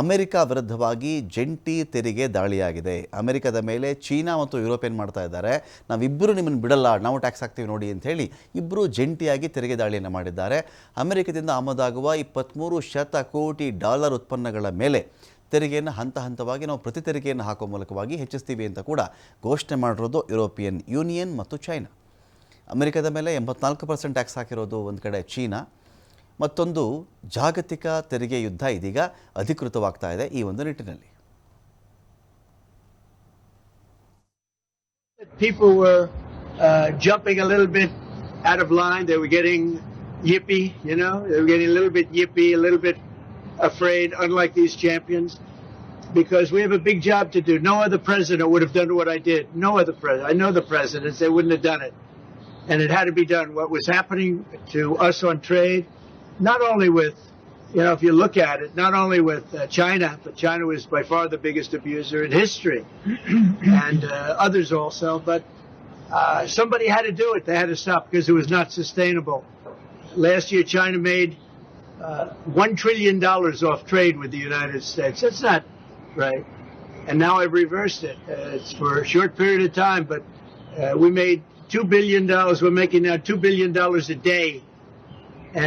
America ವಿರುದ್ಧವಾಗಿ ಜಂಟಿ ತೆರಿಗೆ ದಾಳಿಯಾಗಿದೆ. ಅಮೆರಿಕದ ಮೇಲೆ ಚೀನಾ ಮತ್ತು ಯುರೋಪ್ ಏನು ಮಾಡ್ತಾ ಇದ್ದಾರೆ, ನಾವಿಬ್ಬರು ನಿಮ್ಮನ್ನು ಬಿಡಲ್ಲ, ನಾವು ಟ್ಯಾಕ್ಸ್ ಹಾಕ್ತೀವಿ ನೋಡಿ ಅಂತ ಹೇಳಿ ಇಬ್ಬರು ಜಂಟಿಯಾಗಿ ತೆರಿಗೆ ದಾಳಿಯನ್ನು ಮಾಡಿದ್ದಾರೆ. ಅಮೆರಿಕದಿಂದ ಆಮದಾಗುವ 23 ಕೋಟಿ ಡಾಲರ್ ಉತ್ಪನ್ನಗಳ ಮೇಲೆ ತೆರಿಗೆಯನ್ನು ಹಂತ ಹಂತವಾಗಿ ನಾವು ಪ್ರತಿ ತೆರಿಗೆಯನ್ನು ಹಾಕುವ ಮೂಲಕವಾಗಿ ಹೆಚ್ಚಿಸ್ತೀವಿ ಅಂತ ಕೂಡ ಘೋಷಣೆ ಮಾಡಿರೋದು ಯುರೋಪಿಯನ್ ಯೂನಿಯನ್ ಮತ್ತು ಚೈನಾ. ಅಮೆರಿಕದ ಮೇಲೆ 84% ಟ್ಯಾಕ್ಸ್ ಹಾಕಿರೋದು ಒಂದು ಕಡೆ ಚೀನಾ. ಮತ್ತೊಂದು ಜಾಗತಿಕ ತೆರಿಗೆ ಯುದ್ಧ ಇದೀಗ ಅಧಿಕೃತವಾಗ್ತಾ ಇದೆ ಈ ಒಂದು ನಿಟ್ಟಿನಲ್ಲಿ. People were jumping a little bit out of line. They were getting yippy, you know. They were getting a little bit yippy, a little bit afraid, unlike these champions, because we have a big job to do. No other president would have done what I did. No other president. I know the presidents, they wouldn't have done it. And it had to be done. What was happening to us on trade, not only with, you know, if you look at it, not only with China, but China was by far the biggest abuser in history, and others also, but somebody had to do it. They had to stop because it was not sustainable. Last year, China made $1 trillion off trade with the United States. That's not right. And now I've reversed it. It's for a short period of time, but we made $2 billion. We're making now $2 billion a day.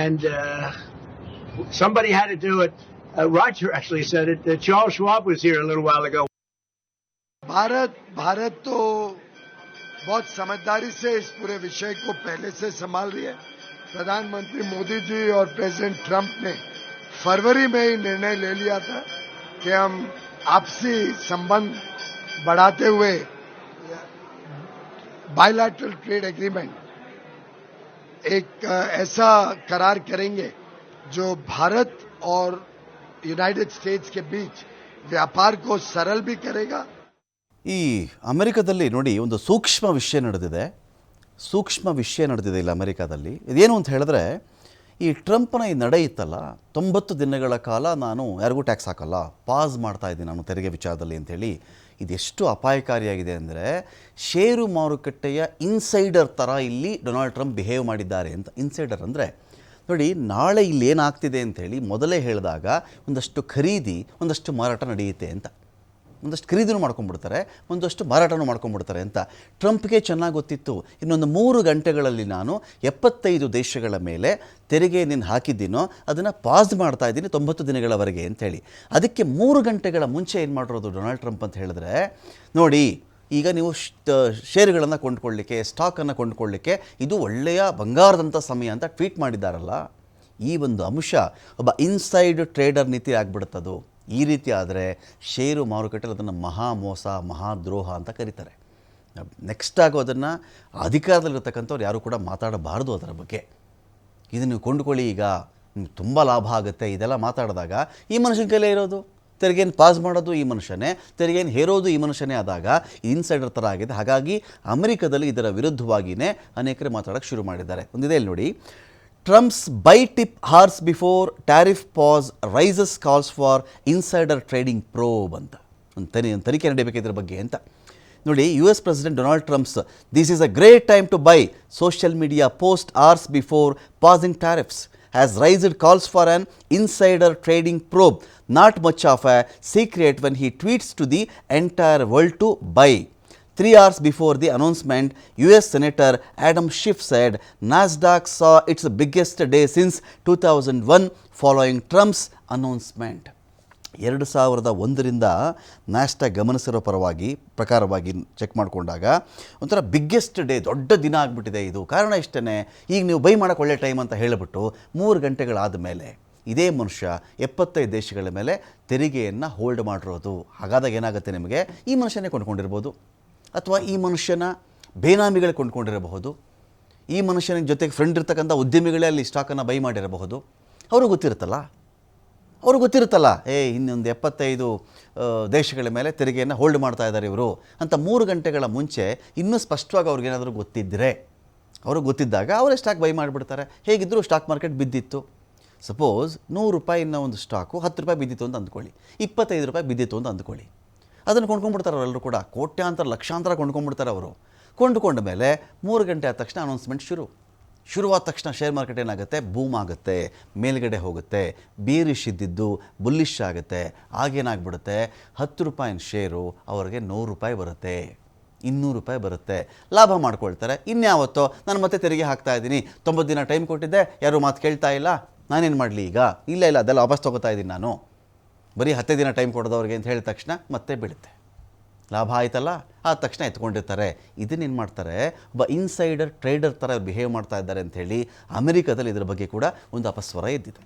And somebody had to do it. Roger actually said it. Charles Schwab was here a little while ago. Bharat तो बहुत समझदारी से इस पूरे विषय को पहले से संभाल रही है. प्रधानमंत्री मोदी जी और प्रेसिडेंट ट्रंप ने फरवरी में ही निर्णय ले लिया था कि हम आपसी संबंध बढ़ाते हुए बायलैटरल ट्रेड एग्रीमेंट एक ऐसा करार करेंगे जो भारत और यूनाइटेड स्टेट्स के बीच व्यापार को सरल भी करेगा. ಈ ಅಮೆರಿಕದಲ್ಲಿ ನೋಡಿ ಒಂದು ಸೂಕ್ಷ್ಮ ವಿಷಯ ನಡೆದಿದೆ ಇಲ್ಲಿ ಅಮೆರಿಕದಲ್ಲಿ. ಇದೇನು ಅಂತ ಹೇಳಿದ್ರೆ, ಈ ಟ್ರಂಪ್ನ ಈ ನಡೆ ಇತ್ತಲ್ಲ, 90 ದಿನಗಳ ಕಾಲ ನಾನು ಯಾರಿಗೂ ಟ್ಯಾಕ್ಸ್ ಹಾಕಲ್ಲ, ಪಾಸ್ ಮಾಡ್ತಾ ಇದ್ದೀನಿ ನಾನು ತೆರಿಗೆ ವಿಚಾರದಲ್ಲಿ ಅಂಥೇಳಿ, ಇದೆಷ್ಟು ಅಪಾಯಕಾರಿಯಾಗಿದೆ ಅಂದರೆ ಷೇರು ಮಾರುಕಟ್ಟೆಯ ಇನ್ಸೈಡರ್ ಥರ ಇಲ್ಲಿ ಡೊನಾಲ್ಡ್ ಟ್ರಂಪ್ ಬಿಹೇವ್ ಮಾಡಿದ್ದಾರೆ ಅಂತ. ಇನ್ಸೈಡರ್ ಅಂದರೆ ನೋಡಿ, ನಾಳೆ ಇಲ್ಲಿ ಏನಾಗ್ತಿದೆ ಅಂಥೇಳಿ ಮೊದಲೇ ಹೇಳಿದಾಗ ಒಂದಷ್ಟು ಖರೀದಿ ಒಂದಷ್ಟು ಮಾರಾಟ ನಡೆಯುತ್ತೆ ಅಂತ, ಒಂದಷ್ಟು ಖರೀದಿನೂ ಮಾಡ್ಕೊಂಡ್ಬಿಡ್ತಾರೆ, ಒಂದಷ್ಟು ಮಾರಾಟನೂ ಮಾಡ್ಕೊಂಡ್ಬಿಡ್ತಾರೆ ಅಂತ ಟ್ರಂಪ್ಗೆ ಚೆನ್ನಾಗಿ ಗೊತ್ತಿತ್ತು. ಇನ್ನೊಂದು 3 ಗಂಟೆಗಳಲ್ಲಿ ನಾನು 75 ದೇಶಗಳ ಮೇಲೆ ತೆರಿಗೆ ನೀನು ಹಾಕಿದ್ದೀನೋ ಅದನ್ನು ಪಾಸ್ ಮಾಡ್ತಾ ಇದ್ದೀನಿ 90 ದಿನಗಳವರೆಗೆ ಅಂಥೇಳಿ. ಅದಕ್ಕೆ 3 ಗಂಟೆಗಳ ಮುಂಚೆ ಏನು ಮಾಡಿರೋದು ಡೊನಾಲ್ಡ್ ಟ್ರಂಪ್ ಅಂತ ಹೇಳಿದ್ರೆ, ನೋಡಿ ಈಗ ನೀವು ಷೇರುಗಳನ್ನು ಕೊಂಡ್ಕೊಳ್ಳಿಕ್ಕೆ, ಸ್ಟಾಕನ್ನು ಕೊಂಡ್ಕೊಳ್ಳಿಕ್ಕೆ ಇದು ಒಳ್ಳೆಯ ಬಂಗಾರದಂಥ ಸಮಯ ಅಂತ ಟ್ವೀಟ್ ಮಾಡಿದ್ದಾರಲ್ಲ. ಈ ಒಂದು ಅಂಶ ಒಬ್ಬ ಇನ್ಸೈಡ್ ಟ್ರೇಡರ್ ನೀತಿ ಆಗಿಬಿಡುತ್ತದು. ಈ ರೀತಿ ಆದರೆ ಷೇರು ಮಾರುಕಟ್ಟೆಯಲ್ಲಿ ಅದನ್ನು ಮಹಾ ಮೋಸ, ಮಹಾದ್ರೋಹ ಅಂತ ಕರೀತಾರೆ. ನೆಕ್ಸ್ಟ್ ಆಗೋ ಅದನ್ನು ಅಧಿಕಾರದಲ್ಲಿರ್ತಕ್ಕಂಥವ್ರು ಯಾರೂ ಕೂಡ ಮಾತಾಡಬಾರ್ದು ಅದರ ಬಗ್ಗೆ. ಇದನ್ನು ನೀವು ಕೊಂಡುಕೊಳ್ಳಿ, ಈಗ ನಿಮ್ಗೆ ತುಂಬ ಲಾಭ ಆಗುತ್ತೆ, ಇದೆಲ್ಲ ಮಾತಾಡಿದಾಗ ಈ ಮನುಷ್ಯನ ಕೈಲೇ ಇರೋದು. ತೆರಿಗೆಯನ್ನು ಪಾಸ್ ಮಾಡೋದು ಈ ಮನುಷ್ಯನೇ, ತೆರಿಗೆಯನ್ನು ಹೇರೋದು ಈ ಮನುಷ್ಯನೇ ಆದಾಗ ಇನ್ಸೈಡರ್ ಥರ ಆಗಿದೆ. ಹಾಗಾಗಿ ಅಮೆರಿಕದಲ್ಲಿ ಇದರ ವಿರುದ್ಧವಾಗಿಯೇ ಅನೇಕರು ಮಾತಾಡೋಕ್ಕೆ ಶುರು ಮಾಡಿದ್ದಾರೆ. ಒಂದಿದೆ ಇಲ್ಲಿ ನೋಡಿ, Trump's buy tip hours before tariff pause rises calls for insider trading probe ಅಂತ ಒಂದು ತನಿಖೆ ನಡೆಯಬೇಕು ಇದರ ಬಗ್ಗೆ ಅಂತ ನೋಡಿ. US president Donald Trump's this is a great time to buy social media post hours before pausing tariffs has raised calls for an insider trading probe, not much of a secret when he tweets to the entire world to buy. 3 hours before the announcement, US Senator Adam Schiff said Nasdaq saw its biggest day since 2001 following Trump's announcement. 2001ರಿಂದ ನ್ಯಾಸ್ಡಾಕ್ ಗಮನಿಸಿರೋ ಪ್ರಕಾರವಾಗಿ check ಮಾಡಿಕೊಂಡಾಗ ಒಂಥರ biggest day, ದೊಡ್ಡ ದಿನ ಆಗಿಬಿಟ್ಟಿದೆ ಇದು. ಕಾರಣ ಇಷ್ಟೇ, ಈಗ ನೀವು ಬೈ ಮಾಡೋಕ್ಕೆ ಒಳ್ಳೆ ಟೈಮ್ ಅಂತ ಹೇಳಿಬಿಟ್ಟು 3 ಗಂಟೆಗಳಾದ ಮೇಲೆ ಇದೇ ಮನುಷ್ಯ 75 ದೇಶಗಳ ಮೇಲೆ ತೆರಿಗೆಯನ್ನು ಹೋಲ್ಡ್ ಮಾಡಿರೋದು. ಹಾಗಾದಾಗ ಏನಾಗುತ್ತೆ, ನಿಮಗೆ ಈ ಮನುಷ್ಯನೇ ಕೊಂಡ್ಕೊಂಡಿರ್ಬೋದು, ಅಥವಾ ಈ ಮನುಷ್ಯನ ಬೇನಾಮಿಗಳೇ ಕೊಂಡ್ಕೊಂಡಿರಬಹುದು, ಈ ಮನುಷ್ಯನ ಜೊತೆಗೆ ಫ್ರೆಂಡ್ ಇರ್ತಕ್ಕಂಥ ಉದ್ಯಮಿಗಳೇ ಅಲ್ಲಿ ಸ್ಟಾಕನ್ನು ಬೈ ಮಾಡಿರಬಹುದು. ಅವ್ರಿಗೆ ಗೊತ್ತಿರುತ್ತಲ್ಲ ಇನ್ನೊಂದು 75 ದೇಶಗಳ ಮೇಲೆ ತೆರಿಗೆಯನ್ನು ಹೋಲ್ಡ್ ಮಾಡ್ತಾ ಇದ್ದಾರೆ ಇವರು ಅಂತ 3 ಗಂಟೆಗಳ ಮುಂಚೆ ಇನ್ನೂ ಸ್ಪಷ್ಟವಾಗಿ ಅವ್ರಿಗೇನಾದರೂ ಅವ್ರಿಗೆ ಗೊತ್ತಿದ್ದಾಗ ಅವರೇ ಸ್ಟಾಕ್ ಬೈ ಮಾಡಿಬಿಡ್ತಾರೆ. ಹೇಗಿದ್ದರೂ ಸ್ಟಾಕ್ ಮಾರ್ಕೆಟ್ ಬಿದ್ದಿತ್ತು, ಸಪೋಸ್ $100 ಒಂದು ಸ್ಟಾಕು $10 ಬಿದ್ದಿತ್ತು ಅಂತ ಅಂದ್ಕೊಳ್ಳಿ, $25 ಬಿದ್ದಿತ್ತು ಅಂತ ಅಂದ್ಕೊಳ್ಳಿ, ಅದನ್ನು ಕೊಂಡ್ಕೊಂಡ್ಬಿಡ್ತಾರೆ ಅವರೆಲ್ಲರೂ ಕೂಡ. ಕೋಟ್ಯಾಂತರ ಲಕ್ಷಾಂತರ ಕೊಂಡ್ಕೊಂಡ್ಬಿಡ್ತಾರೆ ಅವರು. ಕೊಂಡುಕೊಂಡ ಮೇಲೆ 3 ಗಂಟೆ ಆದ ತಕ್ಷಣ ಅನೌನ್ಸ್ಮೆಂಟ್ ಶುರು. ಶುರುವಾದ ತಕ್ಷಣ ಶೇರ್ ಮಾರ್ಕೆಟ್ ಏನಾಗುತ್ತೆ, ಬೂಮ್ ಆಗುತ್ತೆ, ಮೇಲ್ಗಡೆ ಹೋಗುತ್ತೆ, ಬೀರಿಶ್ ಇದ್ದಿದ್ದು ಬುಲ್ಲಿಶ್ ಆಗುತ್ತೆ. ಆಗೇನಾಗ್ಬಿಡುತ್ತೆ, 10 ರೂಪಾಯಿನ ಶೇರು ಅವ್ರಿಗೆ 100 ರೂಪಾಯಿ ಬರುತ್ತೆ, 200 ರೂಪಾಯಿ ಬರುತ್ತೆ, ಲಾಭ ಮಾಡ್ಕೊಳ್ತಾರೆ. ಇನ್ಯಾವತ್ತೋ ನಾನು ಮತ್ತೆ ತೆರಿಗೆ ಹಾಕ್ತಾ ಇದ್ದೀನಿ, 90 ದಿನ ಟೈಮ್ ಕೊಟ್ಟಿದ್ದೆ, ಯಾರೂ ಮಾತು ಕೇಳ್ತಾ ಇಲ್ಲ, ನಾನೇನು ಮಾಡಲಿ ಈಗ, ಇಲ್ಲ ಅದೆಲ್ಲ ವಾಪಸ್ ತೊಗೋತಾ ಇದ್ದೀನಿ ನಾನು, ಬರೀ 10 ದಿನ ಟೈಮ್ ಕೊಡೋದವ್ರಿಗೆ ಅಂತ ಹೇಳಿದ ತಕ್ಷಣ ಮತ್ತೆ ಬೀಳುತ್ತೆ. ಲಾಭ ಆಯ್ತಲ್ಲ, ಆದ ತಕ್ಷಣ ಎತ್ಕೊಂಡಿರ್ತಾರೆ. ಇದನ್ನೇನು ಮಾಡ್ತಾರೆ, ಒಬ್ಬ ಇನ್ಸೈಡರ್ ಟ್ರೇಡರ್ ಥರ ಬಿಹೇವ್ ಮಾಡ್ತಾ ಇದ್ದಾರೆ ಅಂಥೇಳಿ ಅಮೆರಿಕದಲ್ಲಿ ಇದರ ಬಗ್ಗೆ ಕೂಡ ಒಂದು ಅಪಸ್ವರ ಎದ್ದಿದೆ.